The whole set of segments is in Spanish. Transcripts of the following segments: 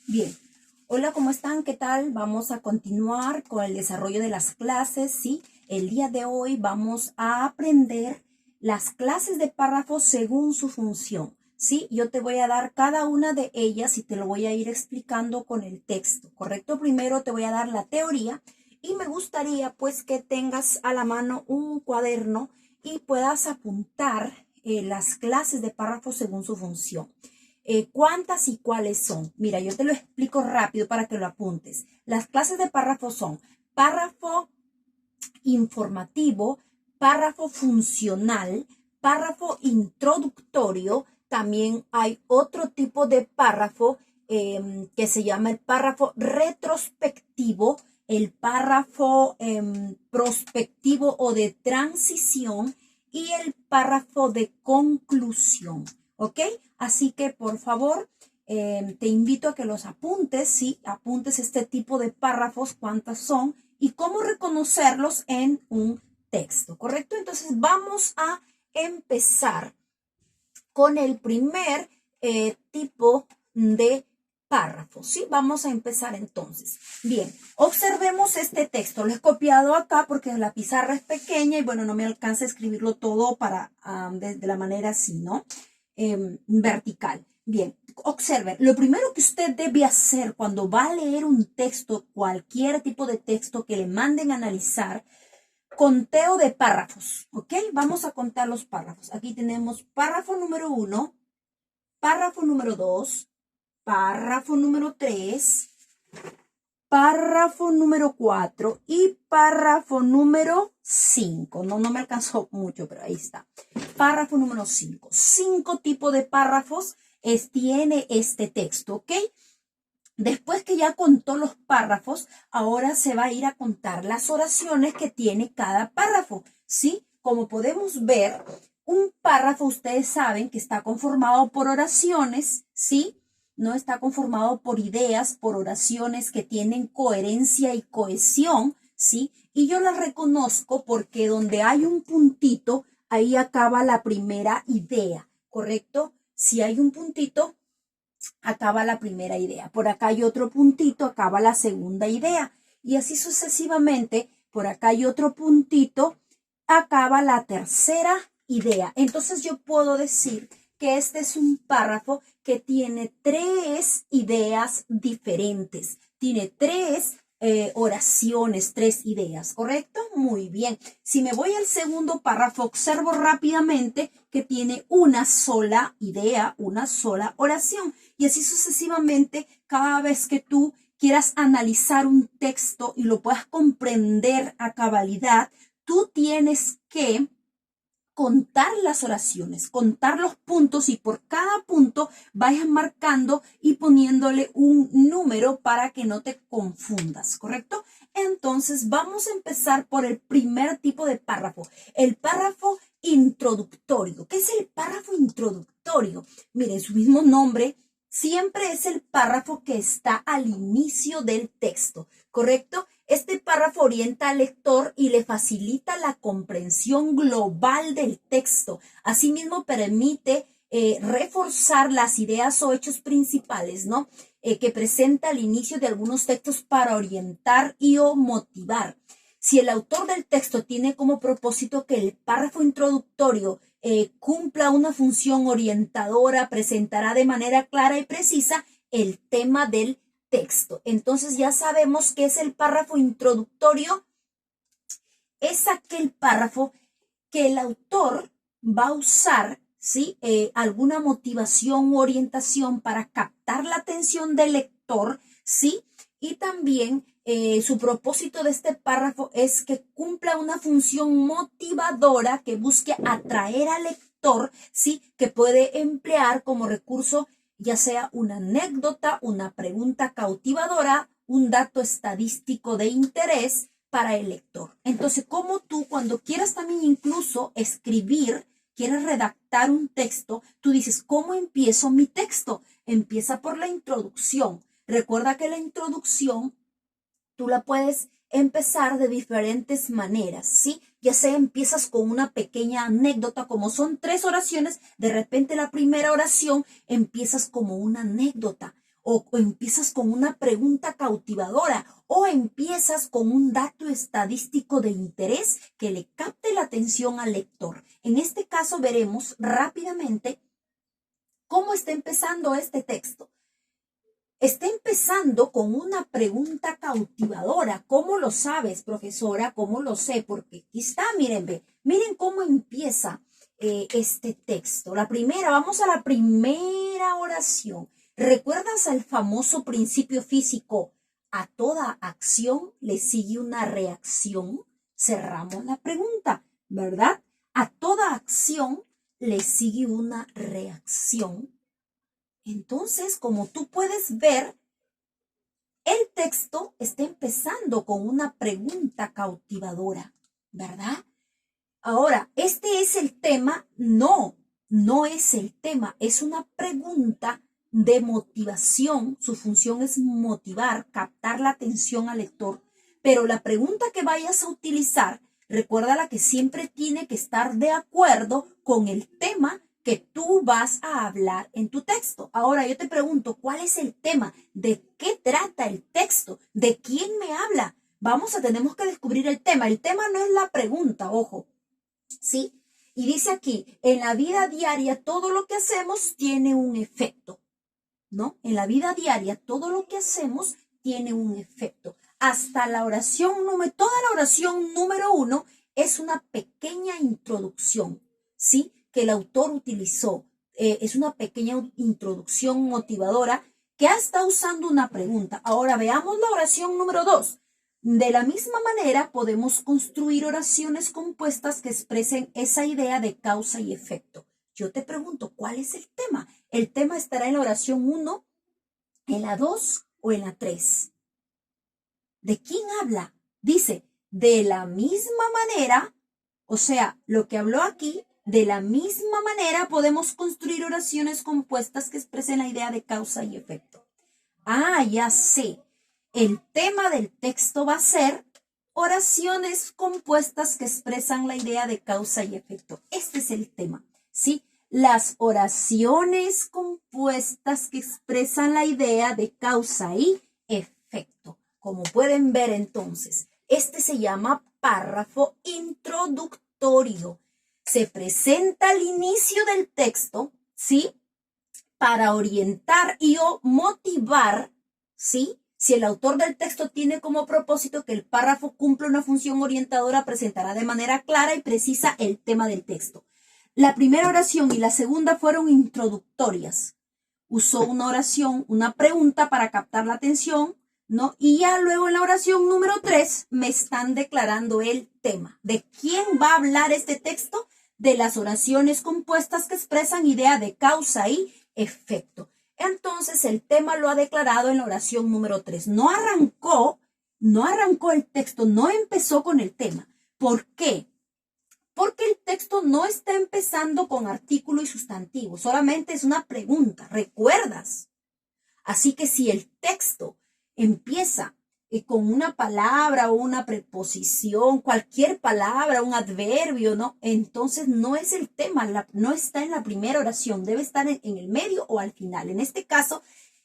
Bien, hola, ¿cómo están? ¿Qué tal? Vamos a continuar con el desarrollo de las clases, ¿sí? El día de hoy vamos a aprender las clases de párrafos según su función, ¿sí? Yo te voy a dar cada una de ellas y te lo voy a ir explicando con el texto, ¿correcto? Primero te voy a dar la teoría y me gustaría pues que tengas a la mano un cuaderno y puedas apuntar las clases de párrafos según su función. ¿Cuántas y cuáles son? Mira, yo te lo explico rápido para que lo apuntes. Las clases de párrafo son párrafo informativo, párrafo funcional, párrafo introductorio. También hay otro tipo de párrafo que se llama el párrafo retrospectivo, el párrafo prospectivo o de transición y el párrafo de conclusión. ¿Ok? Así que por favor, te invito a que los apuntes, ¿sí? Apuntes este tipo de párrafos, cuántas son y cómo reconocerlos en un texto, ¿correcto? Entonces vamos a empezar con el primer tipo de párrafo, ¿sí? Vamos a empezar entonces. Bien, observemos este texto. Lo he copiado acá porque la pizarra es pequeña y bueno, no me alcanza a escribirlo todo para de la manera así, ¿no? Vertical. Bien, observen, lo primero que usted debe hacer cuando va a leer un texto, cualquier tipo de texto que le manden a analizar, conteo de párrafos, ¿ok? Vamos a contar los párrafos. Aquí tenemos párrafo número 1, párrafo número 2, párrafo número 3, párrafo número 4 y párrafo número 5. No me alcanzó mucho, pero ahí está. Párrafo número 5. 5 tipos de párrafos tiene este texto, ¿ok? Después que ya contó los párrafos, ahora se va a ir a contar las oraciones que tiene cada párrafo, ¿sí? Como podemos ver, un párrafo, ustedes saben que está conformado por oraciones, ¿sí? No está conformado por ideas, por oraciones que tienen coherencia y cohesión, ¿sí? Y yo las reconozco porque donde hay un puntito, ahí acaba la primera idea, ¿correcto? Si hay un puntito, acaba la primera idea. Por acá hay otro puntito, acaba la segunda idea. Y así sucesivamente, por acá hay otro puntito, acaba la tercera idea. Entonces yo puedo decir que este es un párrafo que tiene 3 ideas diferentes. Tiene 3 oraciones, 3 ideas, ¿correcto? Muy bien. Si me voy al segundo párrafo, observo rápidamente que tiene una sola idea, una sola oración. Y así sucesivamente, cada vez que tú quieras analizar un texto y lo puedas comprender a cabalidad, tú tienes que contar las oraciones, contar los puntos y por cada punto vayas marcando y poniéndole un número para que no te confundas, ¿correcto? Entonces vamos a empezar por el primer tipo de párrafo, el párrafo introductorio. ¿Qué es el párrafo introductorio? Miren, su mismo nombre siempre es el párrafo que está al inicio del texto, ¿correcto? Este párrafo orienta al lector y le facilita la comprensión global del texto. Asimismo, permite reforzar las ideas o hechos principales, ¿no? Que presenta al inicio de algunos textos para orientar y o motivar. Si el autor del texto tiene como propósito que el párrafo introductorio cumpla una función orientadora, presentará de manera clara y precisa el tema del texto. Entonces ya sabemos que es el párrafo introductorio. Es aquel párrafo que el autor va a usar, ¿sí? Alguna motivación u orientación para captar la atención del lector, ¿sí? Y también su propósito de este párrafo es que cumpla una función motivadora que busque atraer al lector, ¿sí? Que puede emplear como recurso ya sea una anécdota, una pregunta cautivadora, un dato estadístico de interés para el lector. Entonces, como tú cuando quieras también incluso escribir, quieres redactar un texto, tú dices, ¿cómo empiezo mi texto? Empieza por la introducción. Recuerda que la introducción tú la puedes empezar de diferentes maneras, ¿sí? Ya sea empiezas con una pequeña anécdota, como son 3 oraciones, de repente la primera oración empiezas como una anécdota. o empiezas con una pregunta cautivadora, o empiezas con un dato estadístico de interés que le capte la atención al lector. En este caso veremos rápidamente cómo está empezando este texto. Está empezando con una pregunta cautivadora. ¿Cómo lo sabes, profesora? ¿Cómo lo sé? Porque aquí está, miren cómo empieza este texto. Vamos a la primera oración. ¿Recuerdas al famoso principio físico? A toda acción le sigue una reacción. Cerramos la pregunta, ¿verdad? A toda acción le sigue una reacción. Entonces, como tú puedes ver, el texto está empezando con una pregunta cautivadora, ¿verdad? Ahora, ¿este es el tema? No, no es el tema, es una pregunta de motivación. Su función es motivar, captar la atención al lector, pero la pregunta que vayas a utilizar, recuérdala que siempre tiene que estar de acuerdo con el tema que tú vas a hablar en tu texto. Ahora yo te pregunto, ¿cuál es el tema? ¿De qué trata el texto? ¿De quién me habla? Tenemos que descubrir el tema. El tema no es la pregunta, ojo, ¿sí? Y dice aquí, en la vida diaria todo lo que hacemos tiene un efecto, ¿no? En la vida diaria todo lo que hacemos tiene un efecto. Hasta la toda la oración número 1 es una pequeña introducción, ¿sí? Que el autor utilizó. Es una pequeña introducción motivadora que está usando una pregunta. Ahora veamos la oración número 2. De la misma manera podemos construir oraciones compuestas que expresen esa idea de causa y efecto. Yo te pregunto, ¿cuál es el tema? El tema estará en la oración 1, en la 2 o en la 3. ¿De quién habla? Dice, de la misma manera, o sea, lo que habló aquí, de la misma manera podemos construir oraciones compuestas que expresen la idea de causa y efecto. Ah, ya sé. El tema del texto va a ser oraciones compuestas que expresan la idea de causa y efecto. Este es el tema, ¿sí? Las oraciones compuestas que expresan la idea de causa y efecto. Como pueden ver entonces, este se llama párrafo introductorio. Se presenta al inicio del texto, ¿sí? Para orientar y o motivar, ¿sí? Si el autor del texto tiene como propósito que el párrafo cumpla una función orientadora, presentará de manera clara y precisa el tema del texto. La primera oración y la segunda fueron introductorias. Usó una oración, una pregunta para captar la atención, ¿no? Y ya luego en la oración número 3 me están declarando el tema. ¿De quién va a hablar este texto? De las oraciones compuestas que expresan idea de causa y efecto. Entonces el tema lo ha declarado en la oración número 3. No arrancó el texto, no empezó con el tema. ¿Por qué? Porque el texto no está empezando con artículo y sustantivo, solamente es una pregunta, ¿recuerdas? Así que si el texto empieza con una palabra o una preposición, cualquier palabra, un adverbio, ¿no? Entonces no es el tema, no está en la primera oración, debe estar en el medio o al final. En este caso,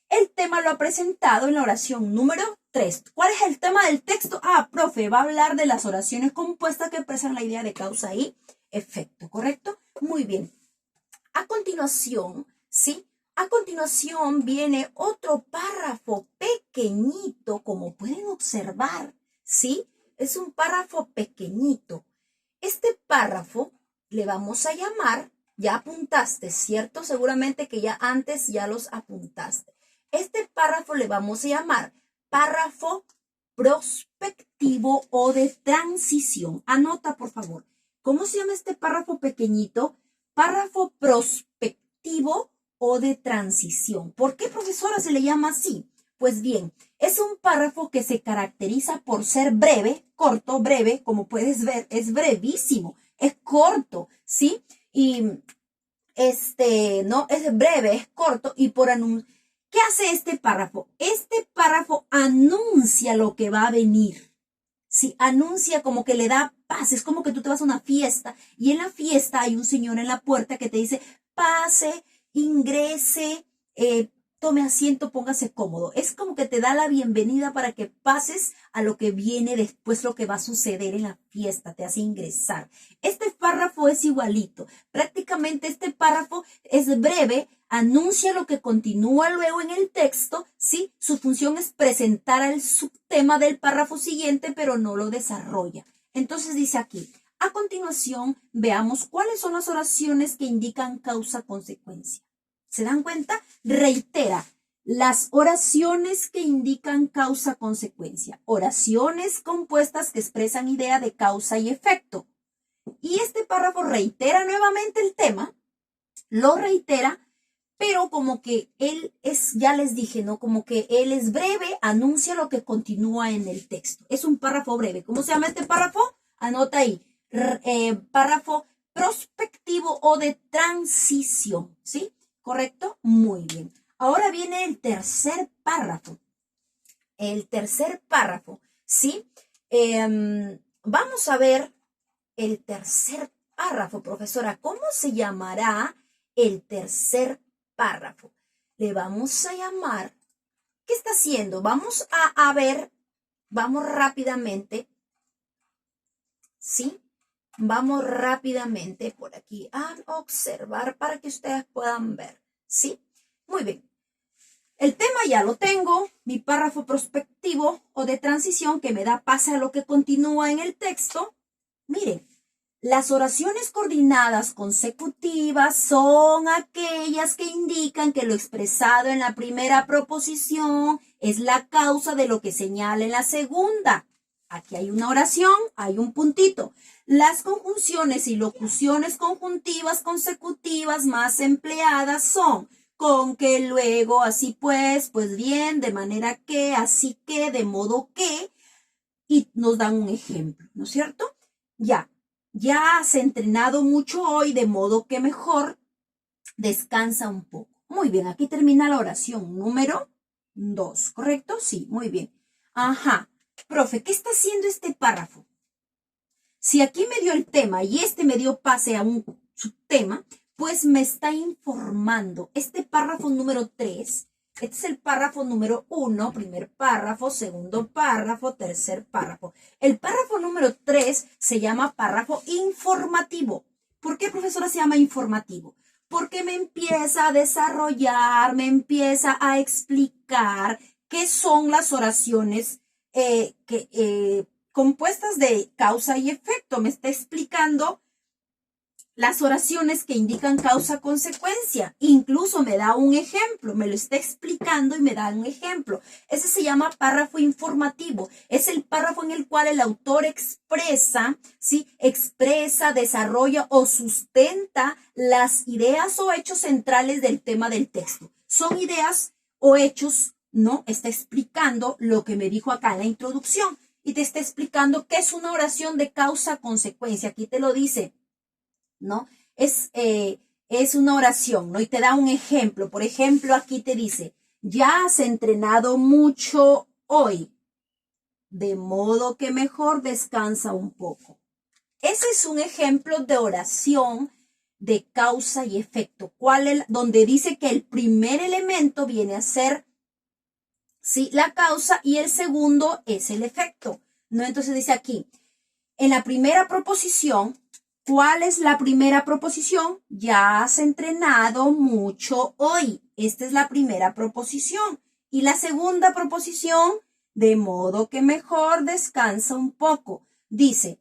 el tema lo ha presentado en la oración número 3. ¿Cuál es el tema del texto? Ah, profe, va a hablar de las oraciones compuestas que expresan la idea de causa y efecto, ¿correcto? Muy bien. A continuación, ¿sí? A continuación viene otro párrafo pequeñito, como pueden observar, ¿sí? Es un párrafo pequeñito. Este párrafo le vamos a llamar, ya apuntaste, ¿cierto? Seguramente que ya antes ya los apuntaste. Este párrafo le vamos a llamar párrafo prospectivo o de transición. Anota, por favor. ¿Cómo se llama este párrafo pequeñito? Párrafo prospectivo o de transición. ¿Por qué, profesora, se le llama así? Pues bien, es un párrafo que se caracteriza por ser breve, corto, breve, como puedes ver, es brevísimo, es corto, ¿sí? Y no, es breve, es corto y por anunciar. ¿Qué hace este párrafo? Este párrafo anuncia lo que va a venir. Sí, anuncia como que le da paz. Es como que tú te vas a una fiesta y en la fiesta hay un señor en la puerta que te dice, pase, ingrese, tome asiento, póngase cómodo. Es como que te da la bienvenida para que pases a lo que viene después, lo que va a suceder en la fiesta, te hace ingresar. Este párrafo es igualito. Prácticamente este párrafo es breve, anuncia lo que continúa luego en el texto, ¿sí? Su función es presentar el subtema del párrafo siguiente, pero no lo desarrolla. Entonces dice aquí, a continuación, veamos cuáles son las oraciones que indican causa-consecuencia. ¿Se dan cuenta? Reitera, las oraciones que indican causa-consecuencia. Oraciones compuestas que expresan idea de causa y efecto. Y este párrafo reitera nuevamente el tema, lo reitera, pero como que él es, ya les dije, ¿no? Como que él es breve, anuncia lo que continúa en el texto. Es un párrafo breve. ¿Cómo se llama este párrafo? Anota ahí. Párrafo prospectivo o de transición, ¿sí? ¿Correcto? Muy bien. Ahora viene el tercer párrafo. El tercer párrafo, ¿sí? Vamos a ver el tercer párrafo, profesora. ¿Cómo se llamará el tercer párrafo? Le vamos a llamar, ¿qué está haciendo? Vamos a ver, vamos rápidamente, ¿sí? Vamos rápidamente por aquí a observar para que ustedes puedan ver, ¿sí? Muy bien. El tema ya lo tengo, mi párrafo prospectivo o de transición que me da pase a lo que continúa en el texto. Miren, las oraciones coordinadas consecutivas son aquellas que indican que lo expresado en la primera proposición es la causa de lo que señala en la segunda. Aquí hay una oración, hay un puntito. Las conjunciones y locuciones conjuntivas consecutivas más empleadas son con que, luego, así pues bien, de manera que, así que, de modo que, y nos dan un ejemplo, ¿no es cierto? Ya has entrenado mucho hoy, de modo que mejor descansa un poco. Muy bien, aquí termina la oración número 2, ¿correcto? Sí, muy bien. Ajá. Profe, ¿qué está haciendo este párrafo? Si aquí me dio el tema y este me dio pase a un subtema, pues me está informando. Este párrafo número 3, este es el párrafo número 1, primer párrafo, segundo párrafo, tercer párrafo. El párrafo número 3 se llama párrafo informativo. ¿Por qué, profesora, se llama informativo? Porque me empieza a desarrollar, me empieza a explicar qué son las oraciones compuestas de causa y efecto. Me está explicando las oraciones que indican causa-consecuencia. Incluso me da un ejemplo, me lo está explicando y me da un ejemplo. Ese se llama párrafo informativo. Es el párrafo en el cual el autor expresa, ¿sí? Expresa, desarrolla o sustenta las ideas o hechos centrales del tema del texto. Son ideas o hechos, ¿no? Está explicando lo que me dijo acá en la introducción y te está explicando qué es una oración de causa-consecuencia. Aquí te lo dice, ¿no? Es una oración, ¿no? Y te da un ejemplo. Por ejemplo, aquí te dice, ya has entrenado mucho hoy, de modo que mejor descansa un poco. Ese es un ejemplo de oración de causa y efecto, donde dice que el primer elemento viene a ser, sí, la causa y el segundo es el efecto, ¿no? Entonces dice aquí, en la primera proposición, ¿cuál es la primera proposición? Ya has entrenado mucho hoy. Esta es la primera proposición. Y la segunda proposición, de modo que mejor descansa un poco. Dice,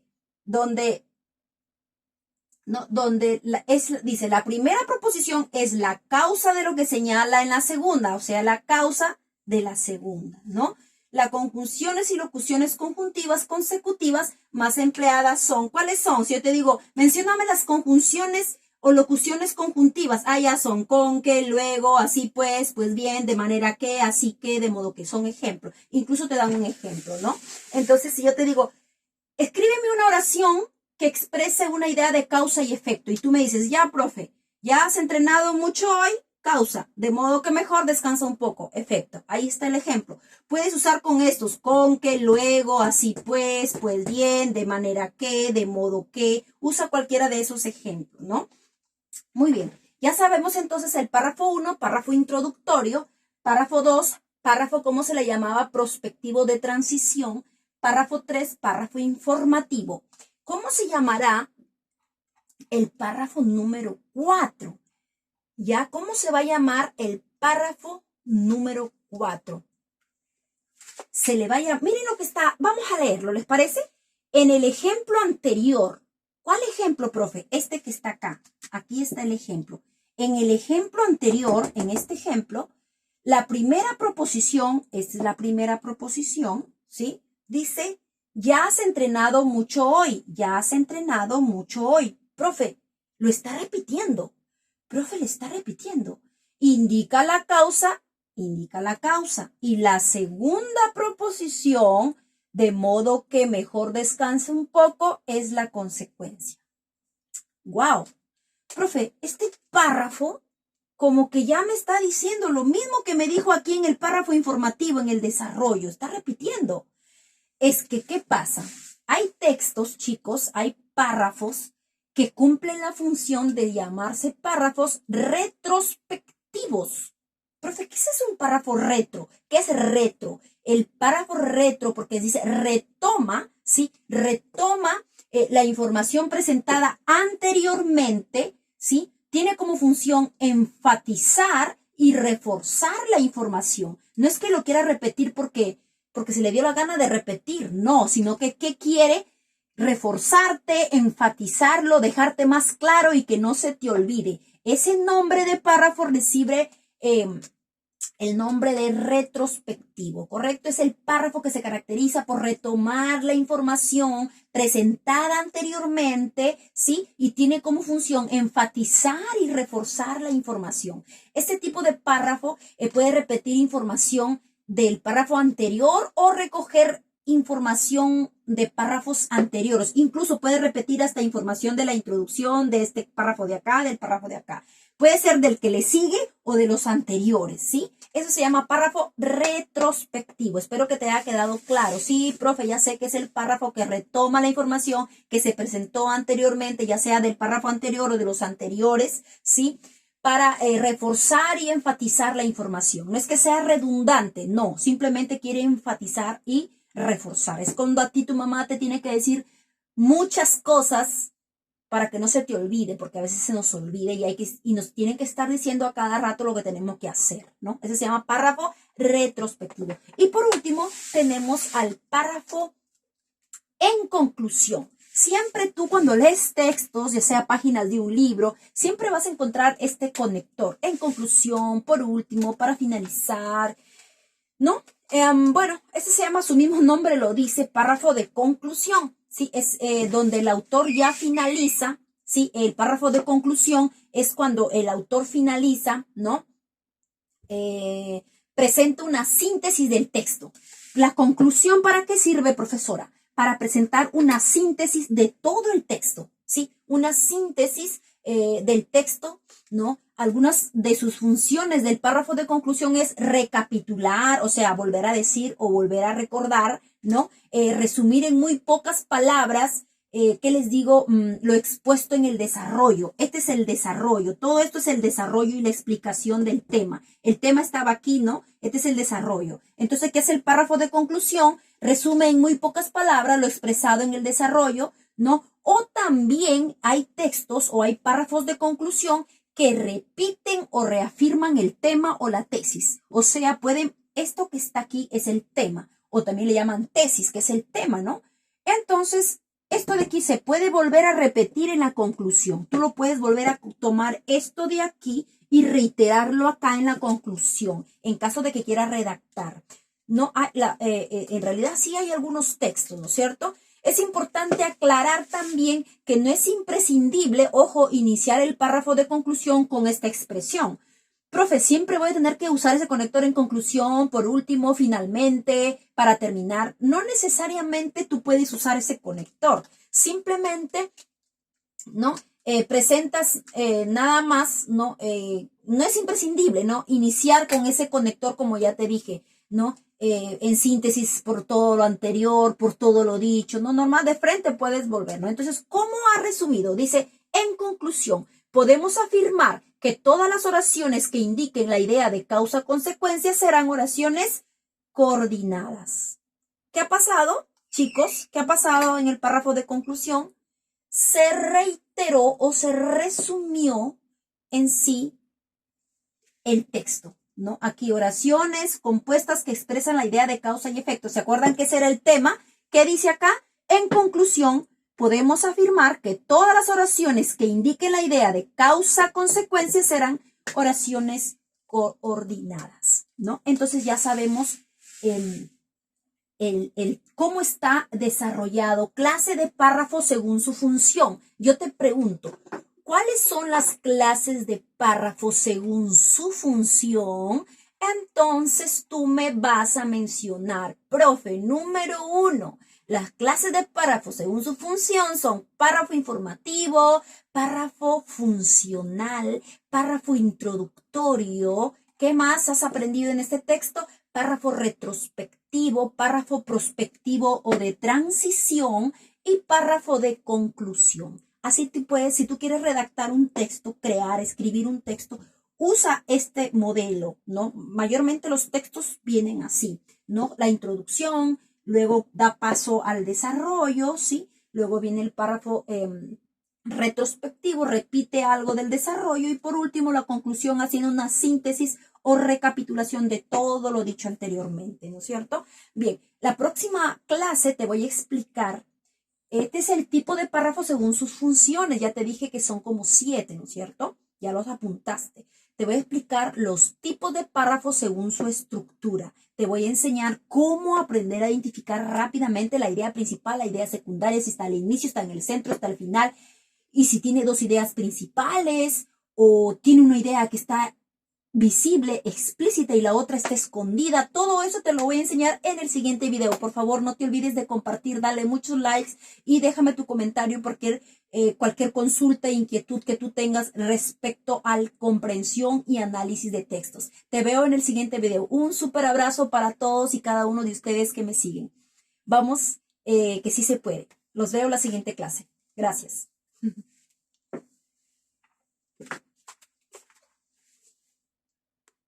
dice, la primera proposición es la causa de lo que señala en la segunda, o sea, la causa de la segunda, ¿no? Las conjunciones y locuciones conjuntivas consecutivas más empleadas son, ¿cuáles son? Si yo te digo, mencióname las conjunciones o locuciones conjuntivas, ya son con que, luego, así pues bien, de manera que, así que, de modo que, son ejemplos. Incluso te dan un ejemplo, ¿no? Entonces, si yo te digo, escríbeme una oración que exprese una idea de causa y efecto, y tú me dices, ya, profe, ya has entrenado mucho hoy, causa, de modo que mejor descansa un poco, efecto. Ahí está el ejemplo. Puedes usar con estos, con que, luego, así pues bien, de manera que, de modo que. Usa cualquiera de esos ejemplos, ¿no? Muy bien. Ya sabemos entonces el párrafo 1, párrafo introductorio, Párrafo 2, párrafo, ¿cómo se le llamaba? Prospectivo de transición. Párrafo 3, párrafo informativo. ¿Cómo se llamará el párrafo número 4? ¿Ya? ¿Cómo se va a llamar el párrafo número 4? Se le va a llamar, miren lo que está, vamos a leerlo, ¿les parece? En el ejemplo anterior, ¿cuál ejemplo, profe? Este que está acá, aquí está el ejemplo. En el ejemplo anterior, en este ejemplo, la primera proposición, esta es la primera proposición, ¿sí? Dice, ya has entrenado mucho hoy, ya has entrenado mucho hoy. Profe, lo está repitiendo. Profe, le está repitiendo. Indica la causa. Y la segunda proposición, de modo que mejor descanse un poco, es la consecuencia. ¡Wow! Profe, este párrafo como que ya me está diciendo lo mismo que me dijo aquí en el párrafo informativo, en el desarrollo. Está repitiendo. Es que, ¿qué pasa? Hay textos, chicos, hay párrafos que cumplen la función de llamarse párrafos retrospectivos. Profe, ¿qué es un párrafo retro? ¿Qué es retro? El párrafo retro, porque dice retoma, ¿sí? Retoma la información presentada anteriormente, ¿sí? Tiene como función enfatizar y reforzar la información. No es que lo quiera repetir porque se le dio la gana de repetir, no, sino que ¿qué quiere? Reforzarte, enfatizarlo, dejarte más claro y que no se te olvide. Ese nombre de párrafo recibe el nombre de retrospectivo, ¿correcto? Es el párrafo que se caracteriza por retomar la información presentada anteriormente, ¿sí? Y tiene como función enfatizar y reforzar la información. Este tipo de párrafo puede repetir información del párrafo anterior o recoger información de párrafos anteriores. Incluso puede repetir hasta información de la introducción de este párrafo de acá, del párrafo de acá. Puede ser del que le sigue o de los anteriores, ¿sí? Eso se llama párrafo retrospectivo. Espero que te haya quedado claro. Sí, profe, ya sé que es el párrafo que retoma la información que se presentó anteriormente, ya sea del párrafo anterior o de los anteriores, ¿sí? Para reforzar y enfatizar la información. No es que sea redundante, no, simplemente quiere enfatizar y reforzar. Es cuando a ti tu mamá te tiene que decir muchas cosas para que no se te olvide, porque a veces se nos olvida y nos tienen que estar diciendo a cada rato lo que tenemos que hacer, ¿no? Ese se llama párrafo retrospectivo. Y por último, tenemos al párrafo en conclusión. Siempre tú cuando lees textos, ya sea páginas de un libro, siempre vas a encontrar este conector. En conclusión, por último, para finalizar, ¿no? Bueno, este se llama, su mismo nombre lo dice, párrafo de conclusión. ¿Sí? Es donde el autor ya finaliza, ¿sí? El párrafo de conclusión es cuando el autor finaliza, ¿no? Presenta una síntesis del texto. ¿La conclusión para qué sirve, profesora? Para presentar una síntesis de todo el texto, ¿sí? Una síntesis del texto, ¿no? Algunas de sus funciones del párrafo de conclusión es recapitular, o sea, volver a decir o volver a recordar, ¿no? Resumir en muy pocas palabras, ¿qué les digo? Lo expuesto en el desarrollo. Este es el desarrollo. Todo esto es el desarrollo y la explicación del tema. El tema estaba aquí, ¿no? Este es el desarrollo. Entonces, ¿qué es el párrafo de conclusión? Resume en muy pocas palabras lo expresado en el desarrollo, ¿no? O también hay textos o hay párrafos de conclusión que repiten o reafirman el tema o la tesis. O sea, esto que está aquí es el tema, o también le llaman tesis, que es el tema, ¿no? Entonces, esto de aquí se puede volver a repetir en la conclusión. Tú lo puedes volver a tomar esto de aquí y reiterarlo acá en la conclusión, en caso de que quieras redactar. No, en realidad sí hay algunos textos, ¿no es cierto? Es importante aclarar también que no es imprescindible, ojo, iniciar el párrafo de conclusión con esta expresión. Profe, siempre voy a tener que usar ese conector en conclusión, por último, finalmente, para terminar. No necesariamente tú puedes usar ese conector. Simplemente, ¿no? Presentas nada más, ¿no? No es imprescindible, ¿no? Iniciar con ese conector, como ya te dije, ¿no? En síntesis por todo lo anterior, por todo lo dicho, ¿no? Normal, de frente puedes volver, ¿no? Entonces, ¿cómo ha resumido? Dice, en conclusión, podemos afirmar que todas las oraciones que indiquen la idea de causa-consecuencia serán oraciones coordinadas. ¿Qué ha pasado, chicos? ¿Qué ha pasado en el párrafo de conclusión? Se reiteró o se resumió en sí el texto, ¿no? Aquí oraciones compuestas que expresan la idea de causa y efecto. ¿Se acuerdan que ese era el tema? ¿Qué dice acá? En conclusión, podemos afirmar que todas las oraciones que indiquen la idea de causa-consecuencia serán oraciones coordinadas, ¿no? Entonces ya sabemos cómo está desarrollado clase de párrafo según su función. Yo te pregunto, ¿cuáles son las clases de párrafo según su función? Entonces tú me vas a mencionar, profe, número 1. Las clases de párrafo según su función son párrafo informativo, párrafo funcional, párrafo introductorio. ¿Qué más has aprendido en este texto? Párrafo retrospectivo, párrafo prospectivo o de transición y párrafo de conclusión. Así tú puedes, si tú quieres redactar un texto, escribir un texto, usa este modelo, ¿no? Mayormente los textos vienen así, ¿no? La introducción, luego da paso al desarrollo, ¿sí? Luego viene el párrafo retrospectivo, repite algo del desarrollo y por último la conclusión haciendo una síntesis o recapitulación de todo lo dicho anteriormente, ¿no es cierto? Bien, la próxima clase te voy a explicar. Este es el tipo de párrafo según sus funciones. Ya te dije que son como 7, ¿no es cierto? Ya los apuntaste. Te voy a explicar los tipos de párrafos según su estructura. Te voy a enseñar cómo aprender a identificar rápidamente la idea principal, la idea secundaria, si está al inicio, está en el centro, está al final. Y si tiene dos ideas principales o tiene una idea que está visible, explícita y la otra está escondida. Todo eso te lo voy a enseñar en el siguiente video. Por favor, no te olvides de compartir, dale muchos likes y déjame tu comentario porque cualquier consulta e inquietud que tú tengas respecto a la comprensión y análisis de textos. Te veo en el siguiente video. Un súper abrazo para todos y cada uno de ustedes que me siguen. Vamos, que sí se puede. Los veo en la siguiente clase. Gracias.